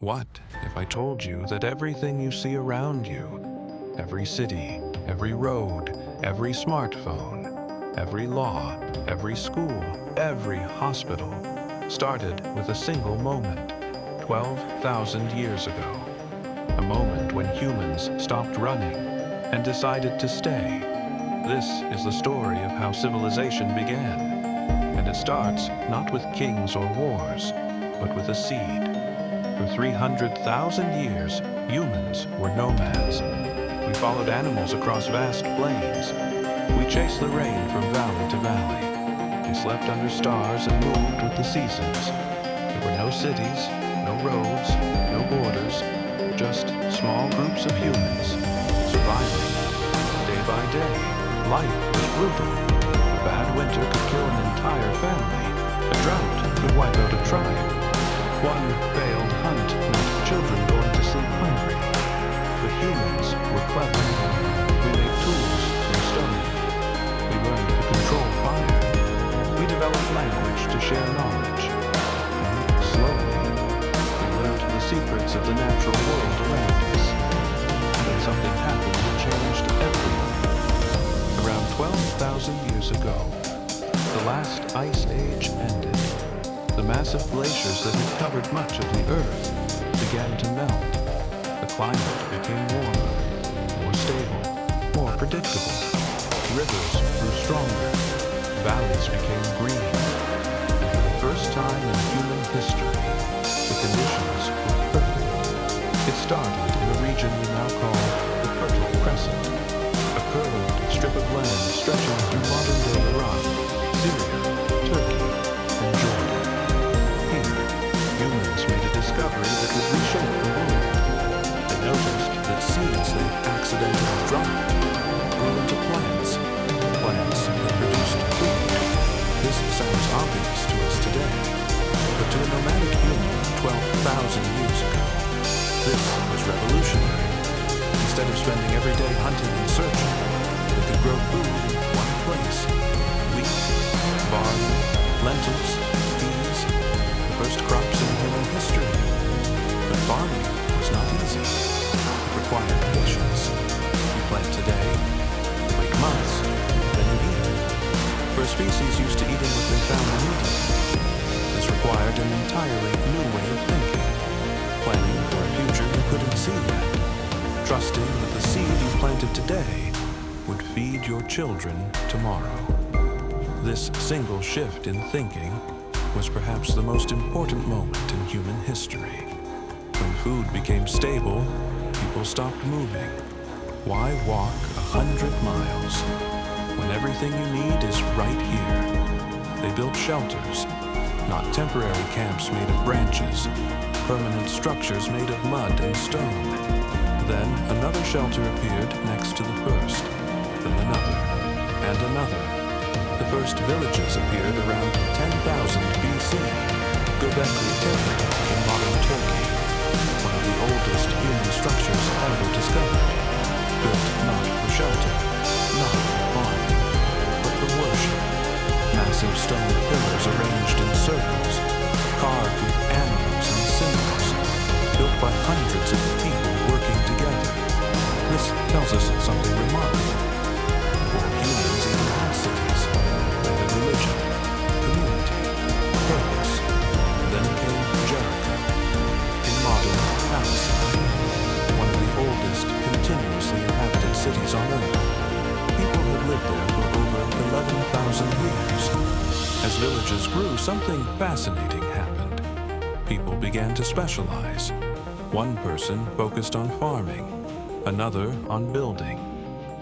What if I told you that everything you see around you, every city, every road, every smartphone, every law, every school, every hospital, started with a single moment, 12,000 years ago? A moment when humans stopped running and decided to stay. This is the story of how civilization began. And it starts not with kings or wars, but with a seed. For 300,000 years, humans were nomads. We followed animals across vast plains. We chased the rain from valley to valley. We slept under stars and moved with the seasons. There were no cities, no roads, no borders, just small groups of humans surviving. Day by day, life was brutal. A bad winter could kill an entire family. A drought could wipe out a tribe. One failed hunt meant children going to sleep hungry. But humans were clever. We made tools from stone. We learned to control fire. We developed language to share knowledge. And slowly, we learned the secrets of the natural world around us. Then something happened that changed everything. Around 12,000 years ago, the last ice age ended. The massive glaciers that had covered much of the Earth began to melt. The climate became warmer, more stable, more predictable. Rivers grew stronger. Valleys became green. And for the first time in human history, the conditions were perfect. It started in a region we now call the Fertile Crescent, a curved strip of land stretching through modern-day Iraq, Syria, Turkey, and Jordan. Humans made a discovery that would reshape the world. They noticed that seeds they accidentally dropped grew into plants that produced food. This sounds obvious to us today, but to a nomadic human 12,000 years ago, this was revolutionary. Instead of spending every day hunting and searching, they could grow food in one place. Wheat, barley, lentils, peas, first crops in human history. But farming was not easy. It required patience. You plant today, wait months, then you eat. For a species used to eating what they found immediately, this required an entirely new way of thinking, planning for a future you couldn't see yet, trusting that the seed you planted today would feed your children tomorrow. This single shift in thinking was perhaps the most important moment in human history. When food became stable, people stopped moving. Why walk 100 miles when everything you need is right here? They built shelters, not temporary camps made of branches, permanent structures made of mud and stone. Then another shelter appeared next to the first, then another, and another. The first villages appeared around 10,000 BC, Göbekli Tepe in modern Turkey, one of the oldest human structures ever discovered, built not for shelter, not for farming, but for worship. Massive stone pillars arranged in circles, carved with animals and symbols, built by hundreds of people working together. This tells us something remarkable. Before humans even had cities, they had religion, community, purpose. Then came Jericho, in modern Palestine, one of the oldest continuously inhabited cities on Earth. People had lived there for over 11,000 years. As villages grew, something fascinating happened. People began to specialize. One person focused on farming, another on building,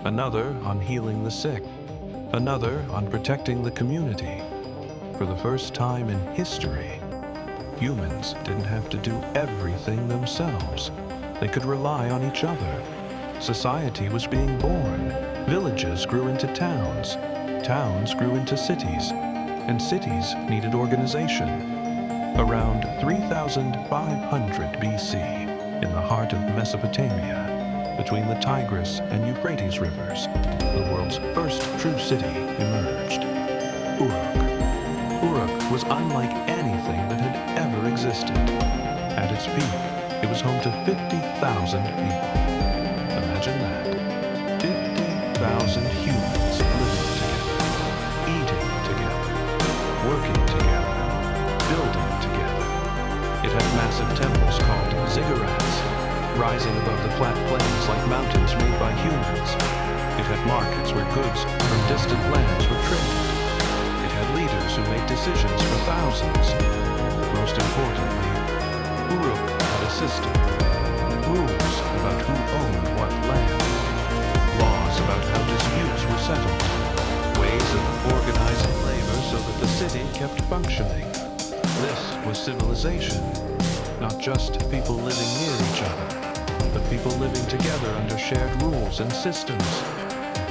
another on healing the sick, another on protecting the community. For the first time in history, humans didn't have to do everything themselves. They could rely on each other. Society was being born. Villages grew into towns. Towns grew into cities. And cities needed organization. Around 3,500 BC, in the heart of Mesopotamia, between the Tigris and Euphrates rivers, the world's first true city emerged. Uruk. Uruk was unlike anything that had ever existed. At its peak, home to 50,000 people. Imagine that. 50,000 humans living together, eating together, working together, building together. It had massive temples called ziggurats, rising above the flat plains like mountains made by humans. It had markets where goods from distant lands were traded. It had leaders who made decisions for thousands. Most importantly, Uruk had a system. Rules about who owned what land. Laws about how disputes were settled. Ways of organizing labor so that the city kept functioning. This was civilization. Not just people living near each other, but people living together under shared rules and systems.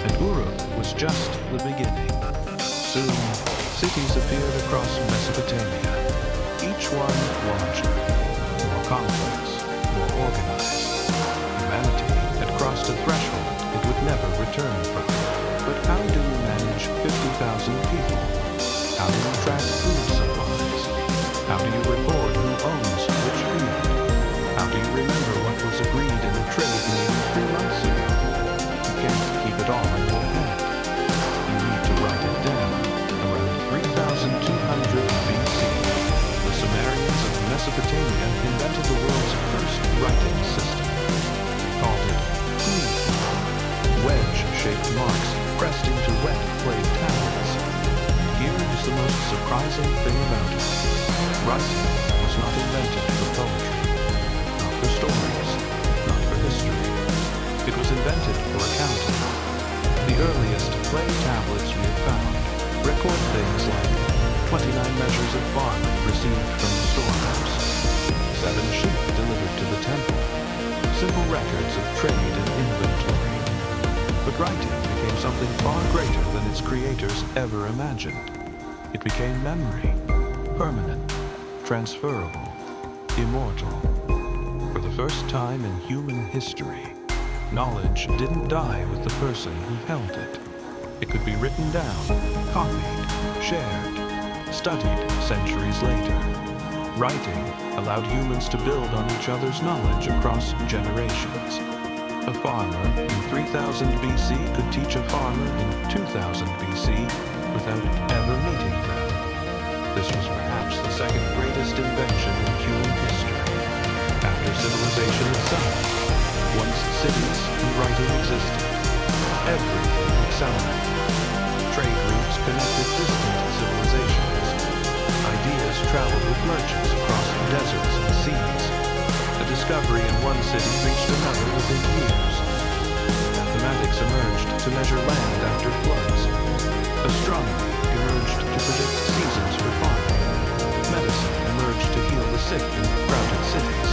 And Uruk was just the beginning. Soon, cities appeared across Mesopotamia, each one larger, more complex, more organized. Humanity had crossed a threshold it would never return from. But how do you manage 50,000 people? How do you track food supplies? How do you record who owns which field? How do you remember what was agreed in a trade meeting 3 months ago? You can't keep it all in your head. You need to write it down. Around 3,200 BC, the Sumerians of Mesopotamia invented the world's first writing system. They called it wedge-shaped marks pressed into wet clay tablets. Here is the most surprising thing about it. Writing was not invented for poetry, not for stories, not for history. It was invented for accounting. The earliest clay tablets we have found record things like 29 measures of barley received from the storehouse, 7 sheep delivered to the temple, simple records of trade and inventory. But writing became something far greater than its creators ever imagined. It became memory, permanent, transferable, immortal. For the first time in human history, knowledge didn't die with the person who held it. It could be written down, copied, shared, studied centuries later. Writing allowed humans to build on each other's knowledge across generations. A farmer in 3000 BC could teach a farmer in 2000 BC without ever meeting them. This was perhaps the second greatest invention in human history, after civilization itself. Once cities and writing existed, everything accelerated. Trade routes connected distant civilizations. Ideas traveled with merchants across deserts and seas. A discovery in one city reached another within years. Mathematics emerged to measure land after floods. Astronomy emerged to predict seasons for farming. Medicine emerged to heal the sick in crowded cities.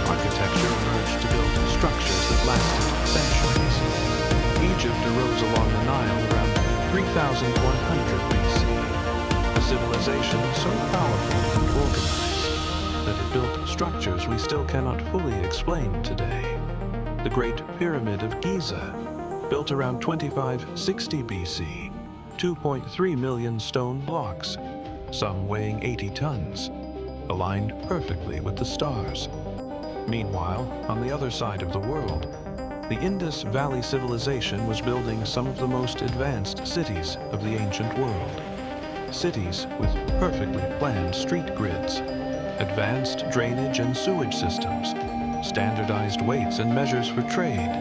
Architecture emerged to build structures that lasted centuries. Egypt arose along the Nile around 3100 BC. A civilization so powerful and organized that it built structures we still cannot fully explain today. The Great Pyramid of Giza, built around 2560 BC, 2.3 million stone blocks, some weighing 80 tons, aligned perfectly with the stars. Meanwhile, on the other side of the world, the Indus Valley civilization was building some of the most advanced cities of the ancient world. Cities with perfectly planned street grids, advanced drainage and sewage systems, standardized weights and measures for trade.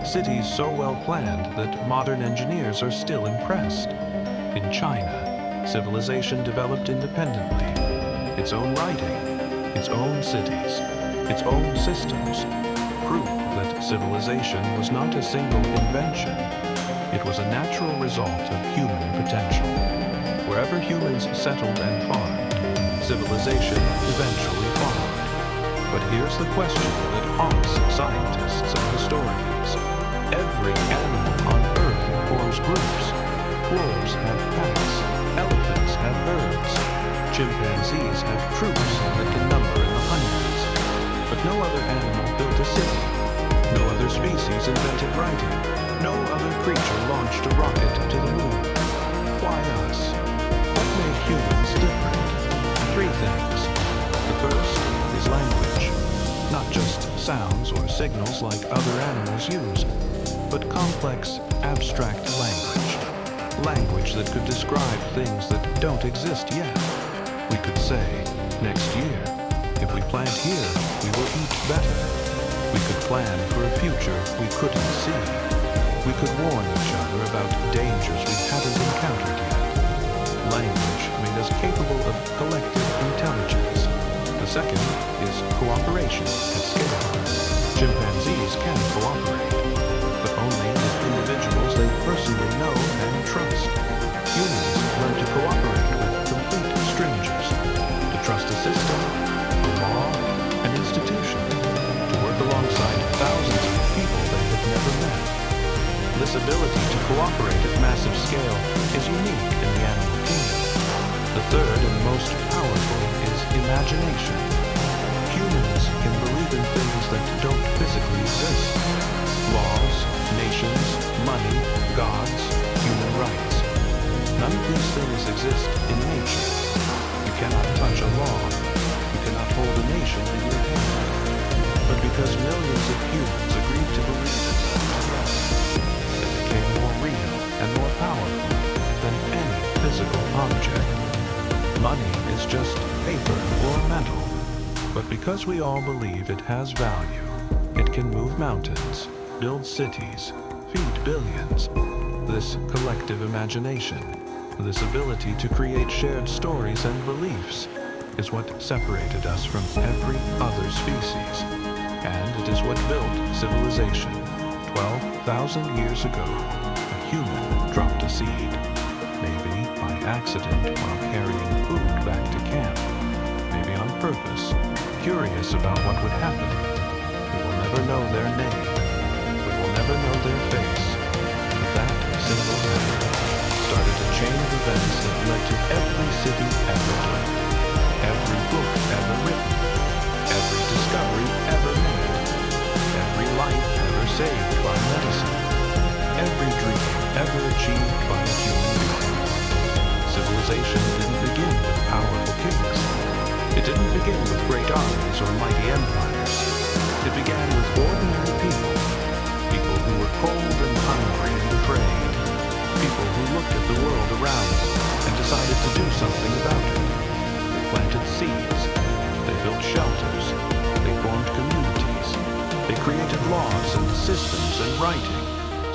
Cities so well planned that modern engineers are still impressed. In China, civilization developed independently. Its own writing, its own cities, its own systems. Proof that civilization was not a single invention. It was a natural result of human potential. Wherever humans settled and farmed, civilization eventually followed. But here's the question that haunts scientists and historians. Every animal on Earth forms groups. Wolves have packs. Elephants have herds. Chimpanzees have troops that can number in the hundreds. But no other animal built a city. No other species invented writing. No other creature launched a rocket to the moon. Why us? What made humans different? 3 things. The first is language. not just sounds or signals like other animals use, but complex, abstract language. Language that could describe things that don't exist yet. We could say, next year, if we plant here, we will eat better. We could plan for a future we couldn't see. We could warn each other about dangers we hadn't encountered yet. Language made us capable of collective intelligence. The second is cooperation at scale. Chimpanzees can cooperate, but only with individuals they personally know and trust. Humans learn to cooperate with complete strangers, to trust a system, a law, an institution, to work alongside thousands of people they have never met. This ability to cooperate at massive scale is unique in the animal kingdom. The third and most powerful is imagination. Humans can believe in things that don't physically exist. Laws, nations, money, gods, human rights. None of these things exist in nature. You cannot touch a law. You cannot hold a nation in your hand. But because millions of humans agreed to believe in them together, they became more real and more powerful than any physical object. Money is just paper or metal. But because we all believe it has value, it can move mountains, build cities, feed billions. This collective imagination, this ability to create shared stories and beliefs, is what separated us from every other species. And it is what built civilization. 12,000 years ago, a human dropped a seed, maybe by accident while carrying food back to camp, maybe on purpose, curious about what would happen. We will never know their name. We will never know their face. But that single act started a chain of events that led to every city ever built, every book ever written, every discovery ever made, every life ever saved by medicine, every dream ever achieved by a human being. Civilization didn't begin with powerful kings. It didn't begin with great armies or mighty empires. It began with ordinary people. People who were cold and hungry and afraid. People who looked at the world around them and decided to do something about it. They planted seeds. They built shelters. They formed communities. They created laws and systems and writing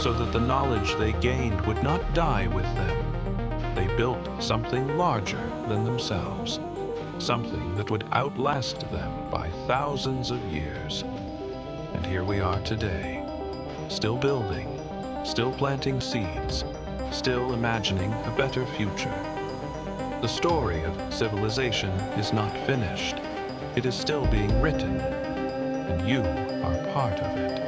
so that the knowledge they gained would not die with them. They built something larger than themselves. Something that would outlast them by thousands of years. And here we are today, still building, still planting seeds, still imagining a better future. The story of civilization is not finished. It is still being written, and you are part of it.